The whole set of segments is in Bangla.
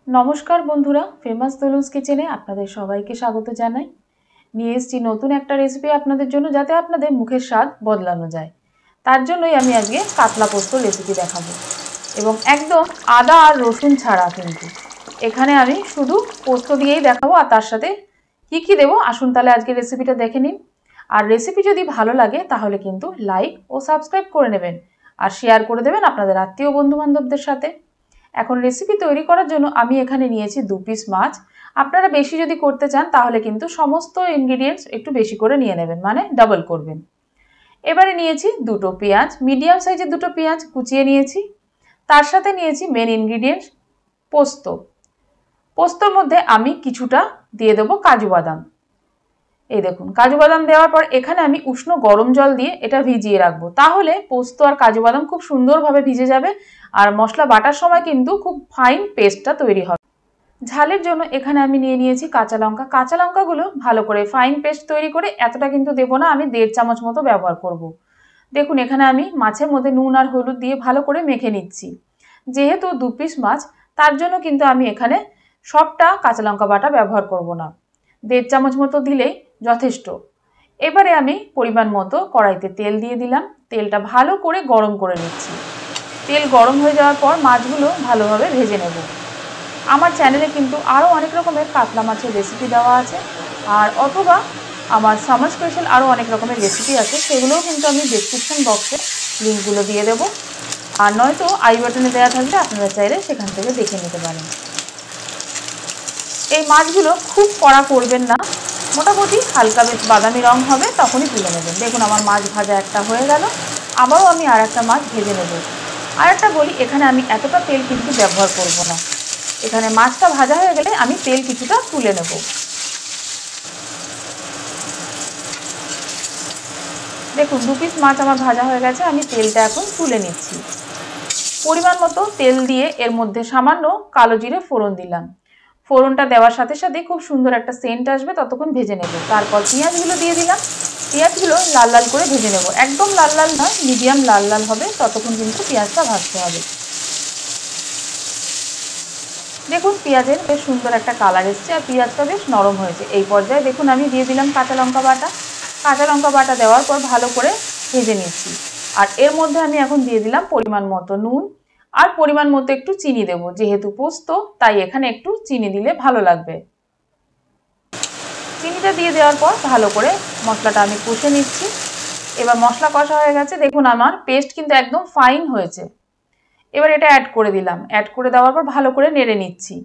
নমস্কার বন্ধুরা, ফেমাস তনুজ কিচেনে আপনাদের সবাইকে স্বাগত জানাই। নিয়ে এসেছি নতুন একটা রেসিপি আপনাদের জন্য, যাতে আপনাদের মুখের স্বাদ বদলানো যায়। তার জন্যই আমি আজকে কাতলা পোস্ত রেসিপি দেখাবো, এবং একদম আদা আর রসুন ছাড়া। কিন্তু এখানে আমি শুধু পোস্ত দিয়েই দেখাবো, আর তার সাথে কী কী দেবো আসুন তাহলে আজকে রেসিপিটা দেখে নিন। আর রেসিপি যদি ভালো লাগে তাহলে কিন্তু লাইক ও সাবস্ক্রাইব করে নেবেন, আর শেয়ার করে দেবেন আপনাদের আত্মীয় বন্ধু বান্ধবদের সাথে। এখন রেসিপি তৈরি করার জন্য আমি এখানে নিয়েছি 2 পিস মাছ। আপনারা বেশি যদি করতে চান তাহলে কিন্তু সমস্ত ইনগ্রিডিয়েন্টস একটু বেশি করে নিয়ে নেবেন, মানে ডাবল করবেন। এবারে নিয়েছি দুটো পেঁয়াজ, মিডিয়াম সাইজের দুটো পেঁয়াজ কুচিয়ে নিয়েছি। তার সাথে নিয়েছি মেন ইনগ্রিডিয়েন্টস পোস্ত। পোস্তর মধ্যে আমি কিছুটা দিয়ে দেবো কাজু বাদাম। এই দেখুন, কাজু বাদাম দেওয়ার পর এখানে আমি উষ্ণ গরম জল দিয়ে এটা ভিজিয়ে রাখবো, তাহলে পোস্ত আর কাজু বাদাম খুব সুন্দরভাবে ভিজে যাবে, আর মশলা বাটার সময় কিন্তু খুব ফাইন পেস্টটা তৈরি হবে। ঝালের জন্য এখানে আমি নিয়ে নিয়েছি কাঁচা লঙ্কা। কাঁচা লঙ্কাগুলো ভালো করে ফাইন পেস্ট তৈরি করে, এতটা কিন্তু দেবো না, আমি 1.5 চামচ মতো ব্যবহার করব। দেখুন, এখানে আমি মাছের মধ্যে নুন আর হলুদ দিয়ে ভালো করে মেখে নিচ্ছি। যেহেতু 2 পিস মাছ, তার জন্য কিন্তু আমি এখানে সবটা কাঁচা লঙ্কা বাটা ব্যবহার করব না, 1.5 চামচ মতো দিলেই যথেষ্ট। এবারে আমি পরিমাণ মতো কড়াইতে তেল দিয়ে দিলাম। তেলটা ভালো করে গরম করে নিচ্ছি। তেল গরম হয়ে যাওয়ার পর মাছগুলো ভালোভাবে ভেজে নেব। আমার চ্যানেলে কিন্তু আরও অনেক রকমের কাতলা মাছের রেসিপি দেওয়া আছে, আর অথবা আমার সামার স্পেশাল আরও অনেক রকমের রেসিপি আছে, সেগুলোও কিন্তু আমি ডেসক্রিপশন বক্সে লিঙ্কগুলো দিয়ে দেবো, আর নয়তো আই বাটনে দেওয়া থাকলে আপনারা চাইলে সেখান থেকে দেখে নিতে পারেন। এই মাছগুলো খুব কড়া করবেন না, মোটামুটি হালকা বেশ বাদামি রং হবে তখনই তুলে নেবেন। দেখুন, আমার মাছ ভাজা একটা হয়ে গেল, আবারও আমি আর একটা মাছ ভেজে নেব। আর একটা বলি, এখানে আমি এতটা তেল কিন্তু ব্যবহার করব না। এখানে মাছটা ভাজা হয়ে গেলে আমি তেল কিছুটা তুলে নেব। দেখুন, 2 পিস মাছ আমার ভাজা হয়ে গেছে, আমি তেলটা এখন তুলে নিচ্ছি। পরিমাণ মতো তেল দিয়ে এর মধ্যে সামান্য কালো জিরে ফোড়ন দিলাম। ফোড়নটা দেওয়ার সাথে সাথে খুব সুন্দর একটা সেন্ট আসবে, ততক্ষণ ভেজে নেব। তারপর পেঁয়াজগুলো দিয়ে দিলাম। পেঁয়াজগুলো লাল লাল করে ভেজে নেব, একদম লাল লাল নয়, মিডিয়াম লাল লাল হবে ততক্ষণ কিন্তু পেঁয়াজটা ভাজতে হবে। দেখুন, পেঁয়াজের বেশ সুন্দর একটা কালার এসছে, আর পেঁয়াজটা বেশ নরম হয়েছে। এই পর্যায়ে দেখুন আমি দিয়ে দিলাম কাঁচা লঙ্কা বাটা। কাঁচা লঙ্কা বাটা দেওয়ার পর ভালো করে ভেজে নিচ্ছি। আর এর মধ্যে আমি এখন দিয়ে দিলাম পরিমাণ মতো নুন, আর পরিমাণ মতো একটু চিনি দেব। যেহেতু পোস্ত, তাই এখানে একটু চিনি দিলে ভালো লাগবে। চিনিটা দিয়ে দেওয়ার পর ভালো করে মশলাটা আমি কষে নিচ্ছি। এবার মশলা কষা হয়ে গেছে, দেখুন আমার পেস্ট কিন্তু একদম ফাইন হয়েছে। এবার এটা অ্যাড করে দিলাম। অ্যাড করে দেওয়ার পর ভালো করে নেড়ে নিচ্ছি।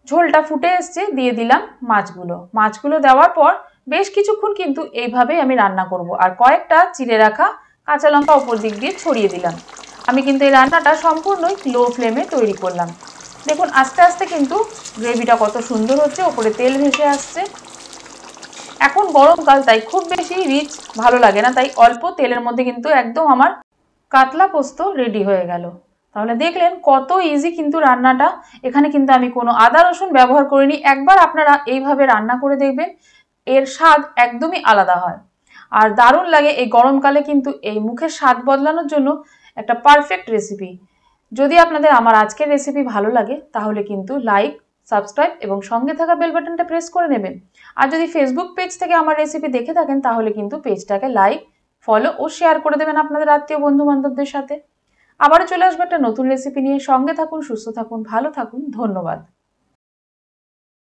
ঝোলটা ফুটে এসছে, দিয়ে দিলাম মাছগুলো। মাছগুলো দেওয়ার পর বেশ কিছুক্ষণ কিন্তু এইভাবেই আমি রান্না করব, আর কয়েকটা চিড়ে রাখা কাঁচা লঙ্কা ওপর দিক দিয়ে ছড়িয়ে দিলাম। আমি কিন্তু এই রান্নাটা সম্পূর্ণই লো ফ্লেমে তৈরি করলাম। দেখুন, আস্তে আস্তে কিন্তু গ্রেভিটা কত সুন্দর হচ্ছে, ওপরে তেল ভেসে আসছে। এখন গরমকাল, তাই খুব বেশি রিচ ভালো লাগে না, তাই অল্প তেলের মধ্যে কিন্তু একদম আমার কাতলা পোস্ত রেডি হয়ে গেল। তাহলে দেখলেন কত ইজি কিন্তু রান্নাটা। এখানে কিন্তু আমি কোনো আদা রসুন ব্যবহার করিনি। একবার আপনারা এইভাবে রান্না করে দেখবেন, এর স্বাদ একদমই আলাদা হয়, আর দারুণ লাগে। এই গরমকালে কিন্তু এই মুখের স্বাদ বদলানোর জন্য একটা পারফেক্ট রেসিপি। যদি আপনাদের আমার আজকের রেসিপি ভালো লাগে তাহলে কিন্তু লাইক, সাবস্ক্রাইব এবং সঙ্গে থাকা বেল বাটনটা প্রেস করে নেবেন। আর যদি ফেসবুক পেজ থেকে আমার রেসিপি দেখে থাকেন তাহলে কিন্তু পেজটাকে লাইক, ফলো ও শেয়ার করে দেবেন আপনাদের আত্মীয় বন্ধু বান্ধবদের সাথে। আবারও চলে আসবো একটা নতুন রেসিপি নিয়ে। সঙ্গে থাকুন, সুস্থ থাকুন, ভালো থাকুন। ধন্যবাদ।